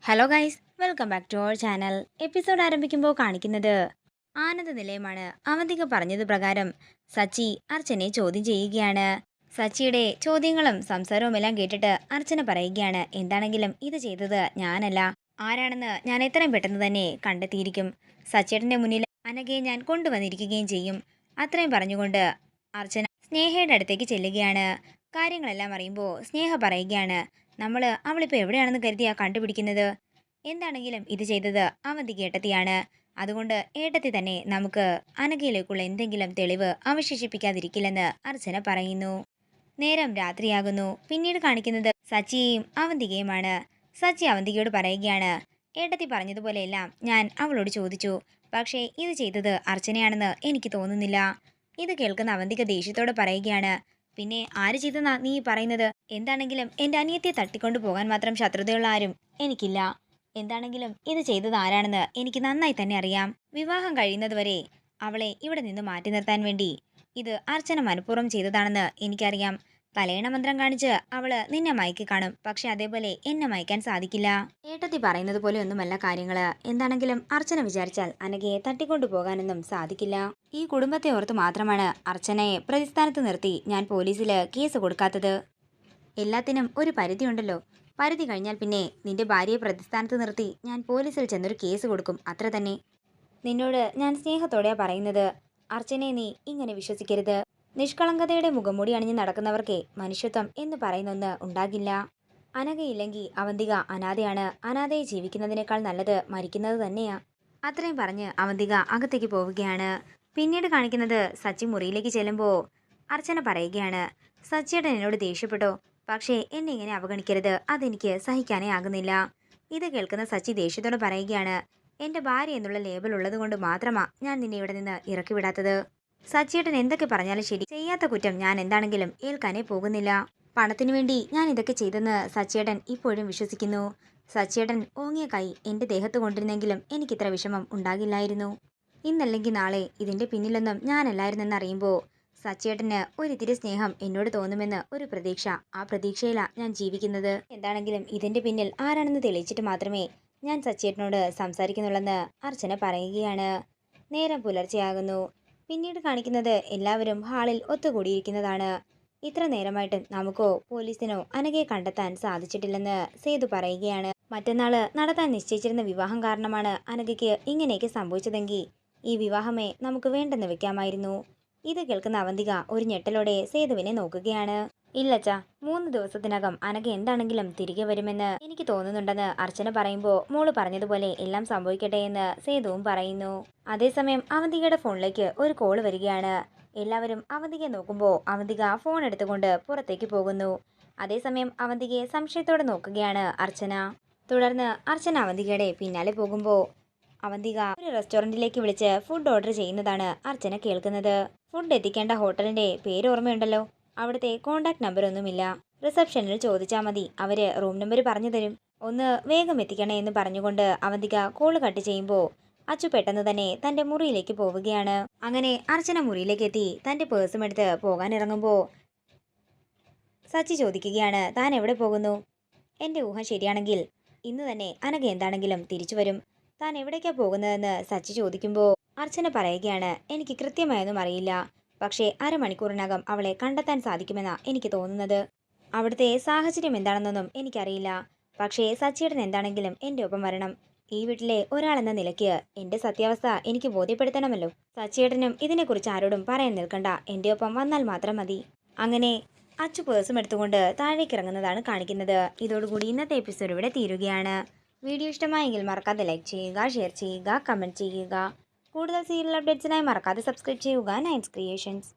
Hello guys, welcome back to our channel. Episode ആരംഭിക്കുമ്പോൾ കാണിക്കുന്നത് ആനന്ദ നിലയമാണ്. അവന്തിക പറഞ്ഞത് പ്രകാരം സച്ചി അർച്ചനെ ചോദ്യം ചെയ്യുകയാണ്. സച്ചിയുടെ ചോദ്യങ്ങളും സംസാരവും എല്ലാം കേട്ടിട്ട് അർച്ചന പറയുകയാണ്, എന്താണെങ്കിലും ഇത് ചെയ്തത് ഞാനല്ല, ആരാണെന്ന് ഞാൻ എത്രയും പെട്ടെന്ന് തന്നെ കണ്ടെത്തിയിരിക്കും. സച്ചിയേട്ടൻ്റെ മുന്നിൽ അനഘയെ ഞാൻ കൊണ്ടുവന്നിരിക്കുകയും ചെയ്യും. അത്രയും പറഞ്ഞുകൊണ്ട് അർച്ചന സ്നേഹയുടെ അടുത്തേക്ക് ചെല്ലുകയാണ്. കാര്യങ്ങളെല്ലാം അറിയുമ്പോൾ സ്നേഹ പറയുകയാണ്, അവളിപ്പോൾ എവിടെയാണെന്ന് കരുതിയാ കണ്ടുപിടിക്കുന്നത്? എന്താണെങ്കിലും ഇത് ചെയ്തത് അവന്തിക ഏട്ടത്തിയാണ്. അതുകൊണ്ട് ഏട്ടത്തി തന്നെ നമുക്ക് അനഘയിലേക്കുള്ള എന്തെങ്കിലും തെളിവ് അവശേഷിപ്പിക്കാതിരിക്കില്ലെന്ന് അർച്ചന പറയുന്നു. നേരം രാത്രിയാകുന്നു. പിന്നീട് കാണിക്കുന്നത് സച്ചിയെയും അവന്തികയുമാണ്. സച്ചി അവന്തികയോട് പറയുകയാണ്, ഏട്ടത്തി പറഞ്ഞതുപോലെയെല്ലാം ഞാൻ അവളോട് ചോദിച്ചു. പക്ഷേ ഇത് ചെയ്തത് അർച്ചനയാണെന്ന് എനിക്ക് തോന്നുന്നില്ല. ഇത് കേൾക്കുന്ന അവന്തിക ദേഷ്യത്തോടെ പറയുകയാണ്, പിന്നെ ആര് ചെയ്തെന്നാ നീ പറയുന്നത്? എന്താണെങ്കിലും എൻ്റെ അനിയത്തിയെ തട്ടിക്കൊണ്ടു പോകാൻ മാത്രം ശത്രുതയുള്ള ആരും എനിക്കില്ല. എന്താണെങ്കിലും ഇത് ചെയ്തത് ആരാണെന്ന് എനിക്ക് നന്നായി തന്നെ അറിയാം. വിവാഹം കഴിയുന്നതുവരെ അവളെ ഇവിടെ നിന്ന് മാറ്റി നിർത്താൻ വേണ്ടി ഇത് അർച്ചന മനഃപൂർവ്വം ചെയ്തതാണെന്ന് എനിക്കറിയാം. തലയണ മന്ത്രം കാണിച്ച് അവള് നിന്നെ മയക്കി കാണും, പക്ഷെ അതേപോലെ എന്നെ മയക്കാൻ സാധിക്കില്ല. ഏട്ടത്തി പറയുന്നത് പോലെ ഒന്നുമല്ല കാര്യങ്ങള്. എന്താണെങ്കിലും അർച്ചന വിചാരിച്ചാൽ അനഘയെ തട്ടിക്കൊണ്ടു പോകാനൊന്നും സാധിക്കില്ല. ഈ കുടുംബത്തെ ഓർത്ത് മാത്രമാണ് അർച്ചനയെ പ്രതിസ്ഥാനത്ത് നിർത്തി ഞാൻ പോലീസില് കേസ് കൊടുക്കാത്തത്. എല്ലാത്തിനും ഒരു പരിധിയുണ്ടല്ലോ. പരിധി കഴിഞ്ഞാൽ പിന്നെ നിന്റെ ഭാര്യയെ പ്രതിസ്ഥാനത്ത് നിർത്തി ഞാൻ പോലീസിൽ ചെന്നൊരു കേസ് കൊടുക്കും, അത്ര തന്നെ. നിന്നോട് ഞാൻ സ്നേഹത്തോടെയാ പറയുന്നത്. അർച്ചനയെ നീ ഇങ്ങനെ വിശ്വസിക്കരുത്. നിഷ്കളങ്കതയുടെ മുഖംമൂടി അണിഞ്ഞ് നടക്കുന്നവർക്കേ മനുഷ്യത്വം എന്ന് പറയുന്നൊന്ന് ഉണ്ടാകില്ല. അനഘയില്ലെങ്കിൽ അവന്തിക അനാഥയാണ്. അനാഥയെ ജീവിക്കുന്നതിനേക്കാൾ നല്ലത് മരിക്കുന്നത് തന്നെയാ. അത്രയും പറഞ്ഞ് അവന്തിക അകത്തേക്ക് പോവുകയാണ്. പിന്നീട് കാണിക്കുന്നത് സച്ചി മുറിയിലേക്ക് ചെല്ലുമ്പോൾ അർച്ചന പറയുകയാണ്, സച്ചിയേട്ടൻ എന്നോട് ദേഷ്യപ്പെട്ടോ, പക്ഷേ എന്നെ ഇങ്ങനെ അവഗണിക്കരുത്, അതെനിക്ക് സഹിക്കാനേ ആകുന്നില്ല. ഇത് കേൾക്കുന്ന സച്ചി ദേഷ്യത്തോട് പറയുകയാണ്, എൻ്റെ ഭാര്യ എന്നുള്ള ലേബൽ ഉള്ളത് കൊണ്ട് മാത്രമാ ഞാൻ നിന്നെ ഇവിടെ നിന്ന് ഇറക്കി വിടാത്തത്. സച്ചിയേട്ടൻ എന്തൊക്കെ പറഞ്ഞാലും ശരി, ചെയ്യാത്ത കുറ്റം ഞാൻ എന്താണെങ്കിലും ഏൽക്കാനേ പോകുന്നില്ല. പണത്തിനു വേണ്ടി ഞാൻ ഇതൊക്കെ ചെയ്തെന്ന് സച്ചിയേട്ടൻ ഇപ്പോഴും വിശ്വസിക്കുന്നു. സച്ചിയേട്ടൻ ഓങ്ങിയ കൈ എൻ്റെ ദേഹത്ത് കൊണ്ടിരുന്നെങ്കിലും എനിക്കിത്ര വിഷമം ഉണ്ടാകില്ലായിരുന്നു. ഇന്നല്ലെങ്കിൽ നാളെ ഇതിൻ്റെ പിന്നിലൊന്നും ഞാനല്ലായിരുന്നെന്നറിയുമ്പോൾ സച്ചിയേട്ടന് ഒരിത്തിരി സ്നേഹം എന്നോട് തോന്നുമെന്ന് ഒരു പ്രതീക്ഷ. ആ പ്രതീക്ഷയിലാണ് ഞാൻ ജീവിക്കുന്നത്. എന്താണെങ്കിലും ഇതിൻ്റെ പിന്നിൽ ആരാണെന്ന് തെളിയിച്ചിട്ട് മാത്രമേ ഞാൻ സച്ചിയേട്ടനോട് സംസാരിക്കുന്നുള്ളെന്ന് അർച്ചന പറയുകയാണ്. നേരം പുലർച്ചെയാകുന്നു. പിന്നീട് കാണിക്കുന്നത് എല്ലാവരും ഹാളിൽ ഒത്തുകൂടിയിരിക്കുന്നതാണ്. ഇത്ര നേരമായിട്ടും നമുക്കോ പോലീസിനോ അനഘയെ കണ്ടെത്താൻ സാധിച്ചിട്ടില്ലെന്ന് സേതു പറയുകയാണ്. മറ്റന്നാള് നടത്താൻ നിശ്ചയിച്ചിരുന്ന വിവാഹം കാരണമാണ് അനഘയ്ക്ക് ഇങ്ങനെയൊക്കെ സംഭവിച്ചതെങ്കിൽ ഈ വിവാഹമേ നമുക്ക് വേണ്ടെന്ന് വെക്കാമായിരുന്നു. ഇത് കേൾക്കുന്ന അവന്തിക ഒരു ഞെട്ടലോടെ സേതുവിനെ നോക്കുകയാണ്. ഇല്ലച്ചാ, 3 ദിവസത്തിനകം അനഘ എന്താണെങ്കിലും തിരികെ വരുമെന്ന് എനിക്ക് തോന്നുന്നുണ്ടെന്ന് അർച്ചന പറയുമ്പോൾ മോള് പറഞ്ഞതുപോലെ എല്ലാം സംഭവിക്കട്ടെ എന്ന് സേതുവും പറയുന്നു. അതേസമയം അവന്തികയുടെ ഫോണിലേക്ക് ഒരു കോള് വരികയാണ്. എല്ലാവരും അവന്തികയെ നോക്കുമ്പോൾ അവന്തിക ഫോൺ എടുത്തുകൊണ്ട് പുറത്തേക്ക് പോകുന്നു. അതേസമയം അവന്തികയെ സംശയത്തോടെ നോക്കുകയാണ് അർച്ചന. തുടർന്ന് അർച്ചന അവന്തികയുടെ പിന്നാലെ പോകുമ്പോൾ അവന്തിക ഒരു റെസ്റ്റോറൻറ്റിലേക്ക് വിളിച്ച് ഫുഡ് ഓർഡർ ചെയ്യുന്നതാണ് അർച്ചന കേൾക്കുന്നത്. ഫുഡ് എത്തിക്കേണ്ട ഹോട്ടലിന്റെ പേര് ഓർമ്മയുണ്ടല്ലോ? അവിടുത്തെ കോണ്ടാക്ട് നമ്പർ ഒന്നുമില്ല. റിസപ്ഷനിൽ ചോദിച്ചാൽ മതി, അവര് റൂം നമ്പർ പറഞ്ഞു തരും. ഒന്ന് വേഗം എത്തിക്കണേ എന്ന് പറഞ്ഞുകൊണ്ട് അവന്തിക കോള് കട്ട് ചെയ്യുമ്പോൾ അച്ചു പെട്ടെന്ന് തന്നെ തന്റെ മുറിയിലേക്ക് പോവുകയാണ്. അങ്ങനെ അർച്ചന മുറിയിലേക്ക് എത്തി തന്റെ പേഴ്സും എടുത്ത് പോകാൻ ഇറങ്ങുമ്പോൾ സച്ചി ചോദിക്കുകയാണ്, താൻ എവിടെ പോകുന്നു? എന്റെ ഊഹം ശരിയാണെങ്കിൽ ഇന്ന് തന്നെ അനഘ എന്താണെങ്കിലും തിരിച്ചു വരും. താൻ എവിടേക്കാ പോകുന്നതെന്ന് സച്ചി ചോദിക്കുമ്പോൾ അർച്ചന പറയുകയാണ്, എനിക്ക് കൃത്യമായൊന്നും അറിയില്ല, പക്ഷേ അരമണിക്കൂറിനകം അവളെ കണ്ടെത്താൻ സാധിക്കുമെന്നാ എനിക്ക് തോന്നുന്നത്. അവിടുത്തെ സാഹചര്യം എന്താണെന്നൊന്നും എനിക്കറിയില്ല, പക്ഷേ സച്ചിയേട്ടൻ എന്താണെങ്കിലും എൻ്റെ ഒപ്പം വരണം. ഈ വീട്ടിലെ ഒരാളെന്ന നിലയ്ക്ക് എൻ്റെ സത്യാവസ്ഥ എനിക്ക് ബോധ്യപ്പെടുത്തണമല്ലോ. സച്ചിയേട്ടനും ഇതിനെക്കുറിച്ച് ആരോടും പറയാൻ നിൽക്കണ്ട, എൻ്റെ ഒപ്പം വന്നാൽ മാത്രം മതി. അങ്ങനെ അച്ചു പേഴ്സും എടുത്തുകൊണ്ട് താഴേക്ക് ഇറങ്ങുന്നതാണ് കാണിക്കുന്നത്. ഇതോടുകൂടി ഇന്നത്തെ എപ്പിസോഡ് ഇവിടെ തീരുകയാണ്. വീഡിയോ ഇഷ്ടമായെങ്കിൽ മറക്കാതെ ലൈക്ക് ചെയ്യുക, ഷെയർ ചെയ്യുക, കമൻറ്റ് ചെയ്യുക. കൂടുതൽ സീരിയൽ അപ്ഡേറ്റ്സിനായി മറക്കാതെ സബ്സ്ക്രൈബ് ചെയ്യുക നയൻസ് ക്രിയേഷൻസ്.